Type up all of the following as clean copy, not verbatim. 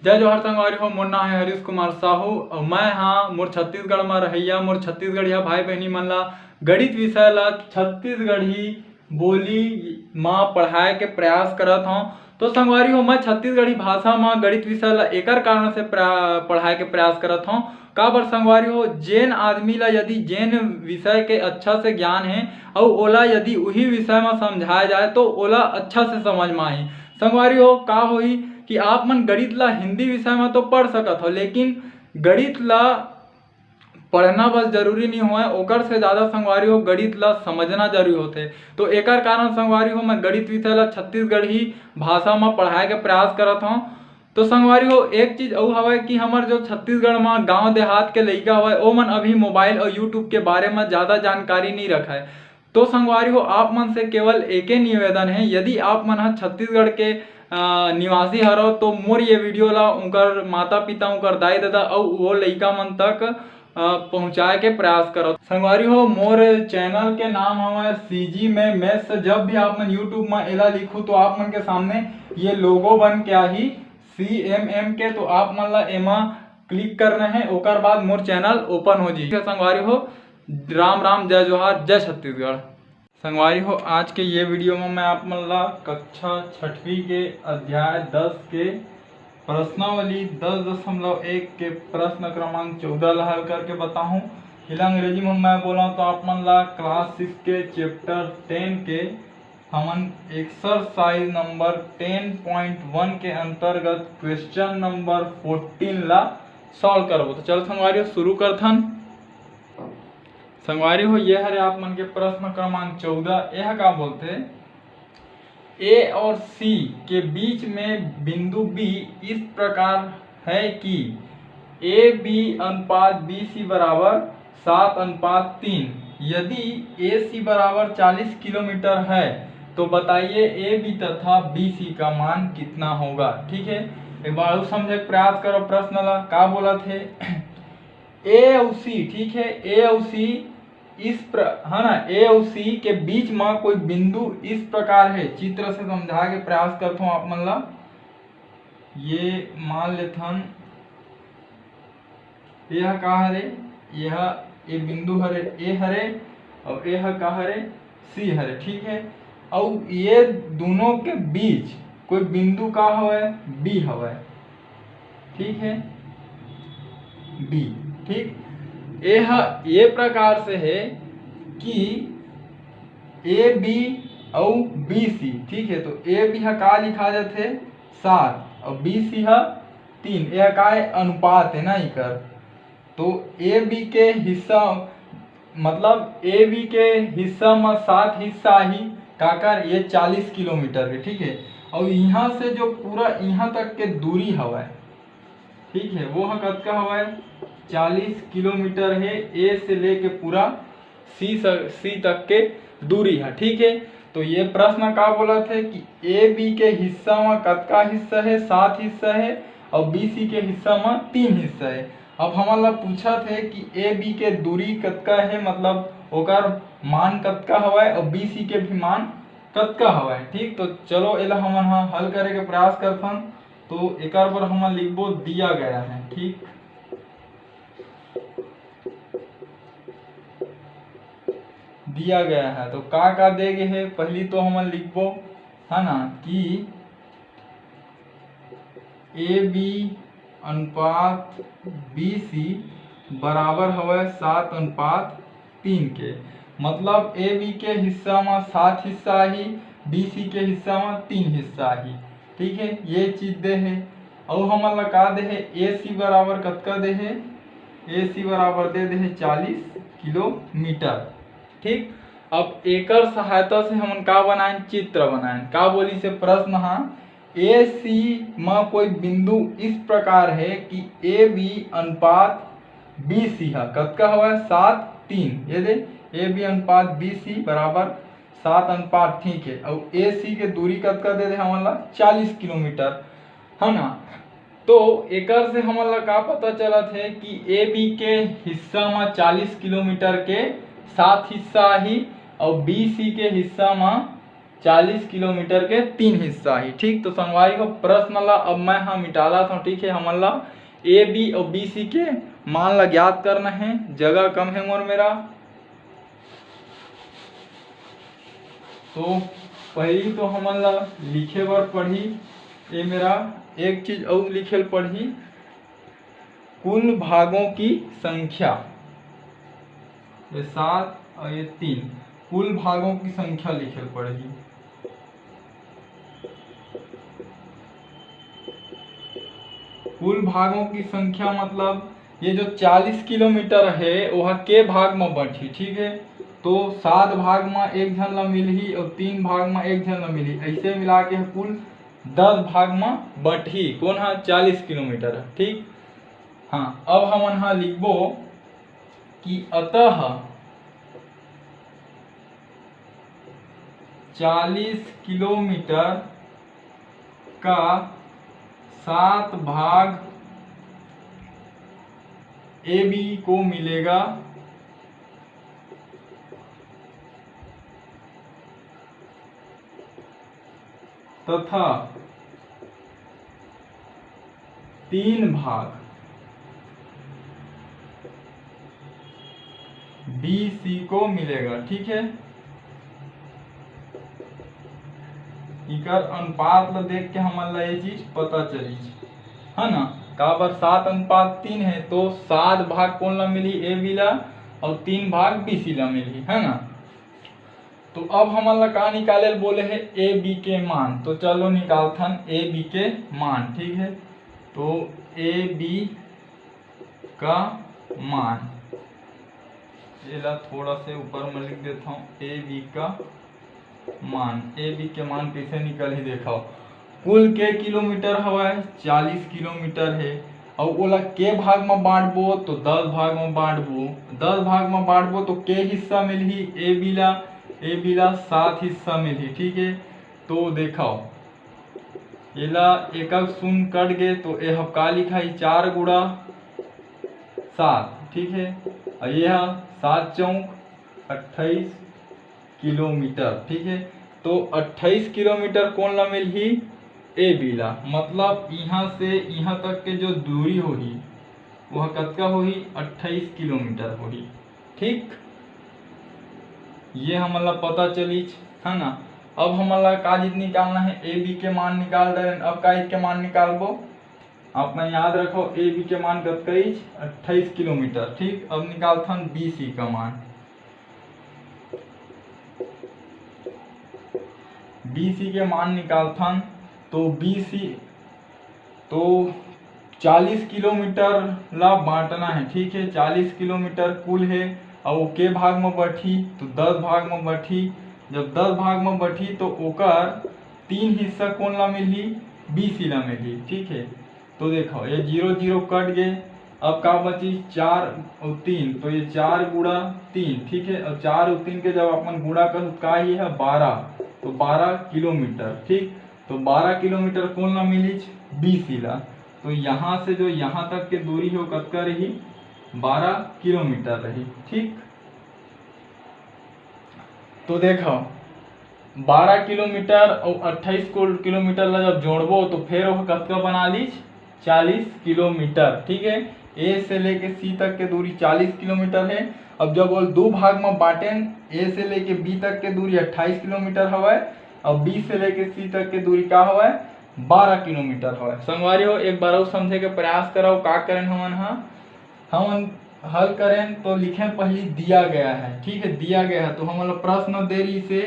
जय जोहार संगवारी हो। मोर नाम है हरीश कुमार साहू और मैं हाँ मोर छत्तीसगढ़ में रहिया मोर छत्तीसगढ़िया भाई बहनी मन ला गणित विषय ला छत्तीसगढ़ी बोली माँ पढ़ाए के प्रयास करत हूँ। तो संगवारी हो मैं छत्तीसगढ़ी भाषा में गणित विषय ला एकर कारण से पढ़ाए के प्रयास करत हूँ। का बर संगवारी हो जेन आदमी ला यदि जेन विषय के अच्छा से ज्ञान है और ओला यदि वही विषय में समझाया जाए तो ओला अच्छा से समझ में आही। संगवारी हो का होई कि आप मन गणित ला हिंदी विषय में तो पढ़ सकत हो, लेकिन गणित ला पढ़ना बस जरूरी नहीं होए, ओकर से ज़्यादा संगवारी हो गणित ला समझना जरूरी होते। तो एकर कारण संगवारी हो मैं गणित विषय ला छत्तीसगढ़ी भाषा में पढ़ाए के प्रयास करत हूँ। तो संगवारी हो एक चीज और हवे कि हमार जो छत्तीसगढ़ में गांव देहात के लइका हवे ओ मन अभी मोबाइल और यूट्यूब के बारे में ज़्यादा जानकारी नहीं रखा है। तो संगवारी हो आप मन से केवल एक ही निवेदन है, यदि आप मन छत्तीसगढ़ के निवासी हरो तो मोर ये वीडियो ला उनकर माता पिता उनकर दाई दादा और वो लइका मन तक पहुँचाए के प्रयास करो। संगवारी हो मोर चैनल के नाम हमारे सीजी में मैथ्स। जब भी आप मन यूट्यूब में एला लिखू तो आप मन के सामने ये लोगो बन के आही CMM के, तो आप मन ला एमा क्लिक करना है, ओकर बाद मोर चैनल ओपन हो जी। संगवारी हो राम राम जय जोहार जय छत्तीसगढ़। संगवारी हो आज के ये वीडियो में मैं आप मन ला कक्षा 6वीं के अध्याय 10 के प्रश्नावली 10.1 के प्रश्न क्रमांक 14 ला हल करके बताऊं। हिला अंग्रेजी में मैं बोला तो आप मन ला क्लास 6 के चैप्टर 10 के हमन एक्सरसाइज नंबर 10.1 के अंतर्गत क्वेश्चन नंबर 14 ला सॉल्व करबो। तो चल संगवारी हो शुरू करथन। संगवारी हो ये हरे आप मन के प्रश्न क्रमांक 14। यह का बोलते A और C के बीच में बिंदु B इस प्रकार है कि AB अनुपात BC बराबर 7:3। यदि AC बराबर 40 किलोमीटर है तो बताइए AB तथा BC का मान कितना होगा। ठीक है, एक बार और समझे प्रयास करो। प्रश्न ला का बोला थे A और C, ठीक है, A और C है ना, A और C के बीच में कोई बिंदु इस प्रकार है। चित्र से समझा के प्रयास करता हूँ आप मन ला। ये मान लेथन यह का हरे, यह ए बिंदु हरे A हरे और यह का हरे C हरे। ठीक है, और ये दोनों के बीच कोई बिंदु का हवे B हवे। ठीक है, B। ठीक, यह ये प्रकार से है कि AB और BC, ठीक है, तो AB है का लिखा जाते 7 और BC है 3। यह का अनुपात है ना इकर। तो AB के हिस्सा मतलब AB के हिस्सा में 7 हिस्सा ही काकर ये 40 किलोमीटर है। ठीक है, और यहाँ से जो पूरा यहाँ तक के दूरी हवा है, ठीक है, वो कतका हवा है 40 किलोमीटर है। A से लेके पूरा C तक के दूरी है। ठीक है, तो ये प्रश्न का बोला थे कि AB के हिस्सा में कतका हिस्सा है 7 हिस्सा है और BC के हिस्सा में 3 हिस्सा है। अब हमारा पूछा थे कि AB के दूरी कतका है, मतलब ओकर मान कतका हवा है और BC के भी मान कतका हवा है। ठीक, तो चलो एला हमन हल करे के प्रयास करथन। तो एक बार हम लिखबो दिया गया है। ठीक, दिया गया है तो का देगे है, पहली तो हम लिखबो है ना कि AB अनुपात BC बराबर हवे 7:3 के। मतलब AB के हिस्सा में 7 हिस्सा ही, BC के हिस्सा में 3 हिस्सा ही। ठीक है, ये चीज दे है। और हम का दे है AC बराबर कतका दे है, AC बराबर दे है 40 किलोमीटर। ठीक, अब एकर सहायता से हम का बनाए, चित्र बनाए। का बोली से प्रश्न हाँ AC में कोई बिंदु इस प्रकार है कि AB अनुपात BC है कतका हवा 7:3। ये दे AB अनुपात BC बराबर 7:3। ठीक है, और AC के दूरी कतका दे हमारा 40 किलोमीटर है ना। तो एकर से हमारा का पता चला थे कि AB के हिस्सा में 40 किलोमीटर के 7 हिस्सा ही और BC के हिस्सा में 40 किलोमीटर के 3 हिस्सा ही। ठीक, तो संगवारी हो प्रश्न ला अब मैं हाँ मिटाला था। ठीक है, हमन ला ए बी और बी सी के मान ला ज्ञात करना है। जगह कम है मोर मेरा, तो पहली तो हमन ला लिखे बर पढ़ी। ये मेरा एक चीज और लिखे पढ़ी, कुल भागों की संख्या। ये 7 और ये 3 कुल भागों की संख्या लिखे पढ़ी। कुल भागों की संख्या मतलब ये जो 40 किलोमीटर है वह के भाग में बंटी। ठीक है, तो 7 भाग में एक झन ला मिलही और 3 भाग में एक झन ला मिलही, ऐसे मिला के कुल 10 भाग में बंटी। कौन है 40 किलोमीटर है। ठीक, हाँ अब हम यहाँ लिखबो कि अतः 40 किलोमीटर का 7 भाग ए बी को मिलेगा तथा 3 भाग बी सी को मिलेगा। ठीक है, इकर अनुपात ला देख के हमन ला ये चीज पता चली है ना। काबर 7:3 है, तो 7 भाग कौन ला मिली ए बी ला और 3 भाग बी सी ला मिली है ना। तो अब हमन ला का निकाले बोले है ए बी के मान, तो चलो निकालथन ए बी के मान। ठीक है, तो ए बी का मान ये ला थोड़ा से ऊपर में लिख देता हूँ। ए बी का मान, ए बी के मान कैसे निकल ही देखो। कुल के किलोमीटर हवा 40 किलोमीटर है और ओला के भाग में बांटबो तो 10 भाग में बांटबो। 10 भाग में बांटबो तो के हिस्सा मिलही ए बी ला 7 हिस्सा मिलही। ठीक है, तो देखो एला एक शून्य कट गए तो ये का लिखा है 4 गुणा 7। ठीक है, और यह 7 चौक 28 किलोमीटर। ठीक है, तो 28 किलोमीटर कौन ला मिलही ए बी ला, मतलब यहाँ से यहाँ तक के जो दूरी होगी वह कतका होगी 28 किलोमीटर होगी। ठीक, ये हमला पता चली है ना। अब हमला का चीज निकालना है, ए बी के मान निकाल रहे। अब का के मान निकालबो, अपना याद रखो ए बी के मान कतका 28 किलोमीटर। ठीक, अब निकालथन बी सी का मान। बी सी के मान निकालथन तो बी सी तो 40 किलोमीटर ला बांटना है। ठीक है, 40 किलोमीटर कुल है और वो के भाग में बटी तो 10 भाग में बटी। जब 10 भाग में बटी तो ओकर 3 हिस्सा कौन ला मिलही बी सी ला मिलही। ठीक है, तो देखो ये 0 0 कट गए। अब का बची 4 और 3, तो ये 4 गुणा 3। ठीक है, और 4 और 3 के जब अपन गुणा कर का ही है 12, तो 12 किलोमीटर। ठीक, तो 12 किलोमीटर कौन ला मिली बी सी ला। तो यहाँ से जो यहाँ तक के दूरी हो कतका रही 12 किलोमीटर रही। ठीक, तो देखो 12 किलोमीटर और 28 किलोमीटर ला जब जोड़बो तो फिर वह कतका बना ली 40 किलोमीटर। ठीक है, ए से लेके सी तक के दूरी 40 किलोमीटर है। अब जब वो 2 भाग में बांटे, ए से लेके बी तक के दूरी 28 किलोमीटर हवा और बी से लेके सी तक के दूरी का हवा 12 किलोमीटर हवा। संगवारी हो एक बार और समझे के प्रयास करो का करें हम हल करें तो लिखें पहले दिया गया है। ठीक है, दिया गया है तो हम प्रश्न देरी से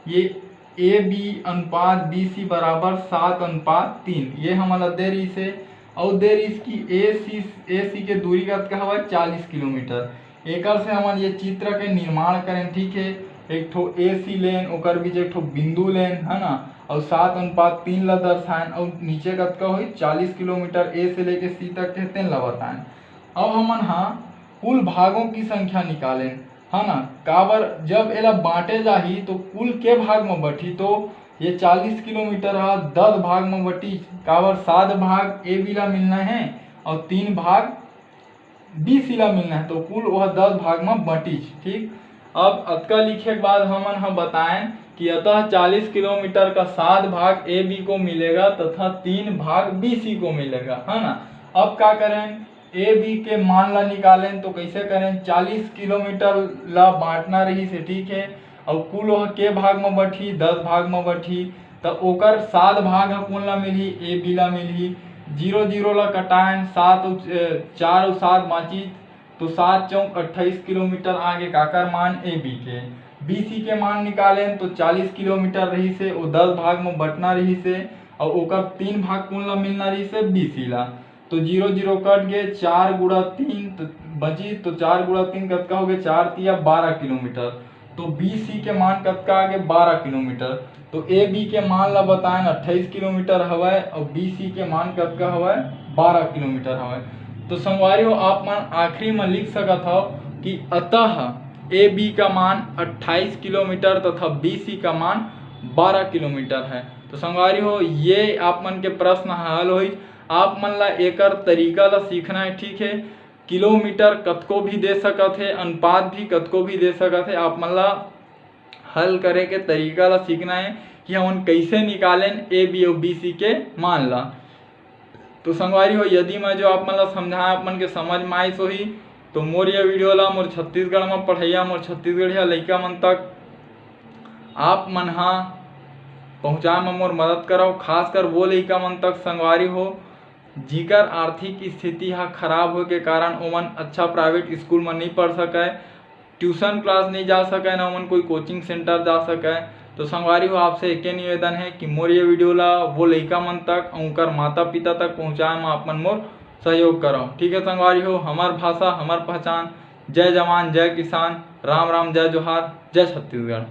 ये ए बी अनुपात बी सी बराबर 7:3 ये हमारा देरी से और देरी इसकी ए सी के दूरी का हवा 40 किलोमीटर। एक से हम ये चित्र के निर्माण करें। ठीक है, एक ठो ए सी लेन ओकर बीच एक ठो बिंदु लेन है ना और 7:3 ला दर्शाएं और नीचे कतका हुई 40 किलोमीटर ए से लेके सी तक कहते हैं ला बताएं। अब हमन हाँ कुल भागों की संख्या निकालें है ना। काबर जब एला बांटे जाही तो कुल के भाग में बटी तो ये 40 किलोमीटर 10 भाग में बटी। काबर 7 भाग ए बी ला मिलना है और 3 भाग बी सी ला मिलना है, तो कुल वह 10 भाग में बटी। ठीक, अब अतका लिखे के बाद हमन हम बताएं कि अतः 40 किलोमीटर का 7 भाग ए बी को मिलेगा तथा 3 भाग बी सी को मिलेगा, है ना। अब क्या करें, ए बी के मान ला निकालें तो कैसे करें, 40 किलोमीटर ला बांटना रही से, ठीक है। और कुल वह के भाग में बढ़ी, 10 भाग में बढ़ी, तो ओकर 7 भाग कौन ला मिली, ए बी ला मिली। 0 0 ला कटाएं, 4 और 7 बाँची, तो 7 चौक 28 किलोमीटर आगे काकर मान ए बी के। बी सी के मान निकालें तो 40 किलोमीटर रही से, वो 10 भाग में बटना रही से, और ओकर 3 भाग कौन ला मिलना रही से, बी सी ला। तो 0 0 कट गए, 4 गुणा 3 तो बची, तो 4 गुणा 3 कतका हो गए, 4 तिया 12 किलोमीटर। तो बी सी के मान कतका आगे 12 किलोमीटर। तो ए बी के मान ला बताएं 28 किलोमीटर हवय, और बी सी के मान कतका हवय 12 किलोमीटर हवय। तो संगवारी आप मन आखिरी में लिख सकत हो कि अतः ए बी का मान 28 किलोमीटर तथा बी सी का मान 12 किलोमीटर है। तो संगवारी हो ये आप मन के प्रश्न हल होई। आप मन ला एकर तरीका ला सीखना है, ठीक है। किलोमीटर कतको भी दे सकत है, अनुपात भी कतको भी दे सकत है, आप मन ला हल करे के तरीका ला सीखना है कि हम कैसे निकालें ए बी और बी सी के मान ला। तो संगवारी हो यदि मैं जो आप मन ला समझाया आप मन के समझ में आई सो ही, तो मोर ये वीडियो ला मोर छत्तीसगढ़ में पढ़ैया मोर छत्तीसगढ़िया लइका मन तक आप मन हा पहुँचाए में मोर मदद करो। खासकर वो लइका मन तक संगवारी हो जिकर आर्थिक स्थिति हा खराब हो के कारण ओमन अच्छा प्राइवेट स्कूल में नहीं पढ़ सके, ट्यूशन क्लास नहीं जा सके, ना ओमन कोई कोचिंग सेंटर जा सके। तो संगवारी हो आपसे एक निवेदन है कि मोर ये वीडियो ला वो लइका मन तक उनकर माता पिता तक पहुँचाए में आप मन मोर सहयोग करो, ठीक है। संगवारी हो हमार भाषा हमार पहचान। जय जवान जय किसान, राम राम जय जोहार, जय छत्तीसगढ़।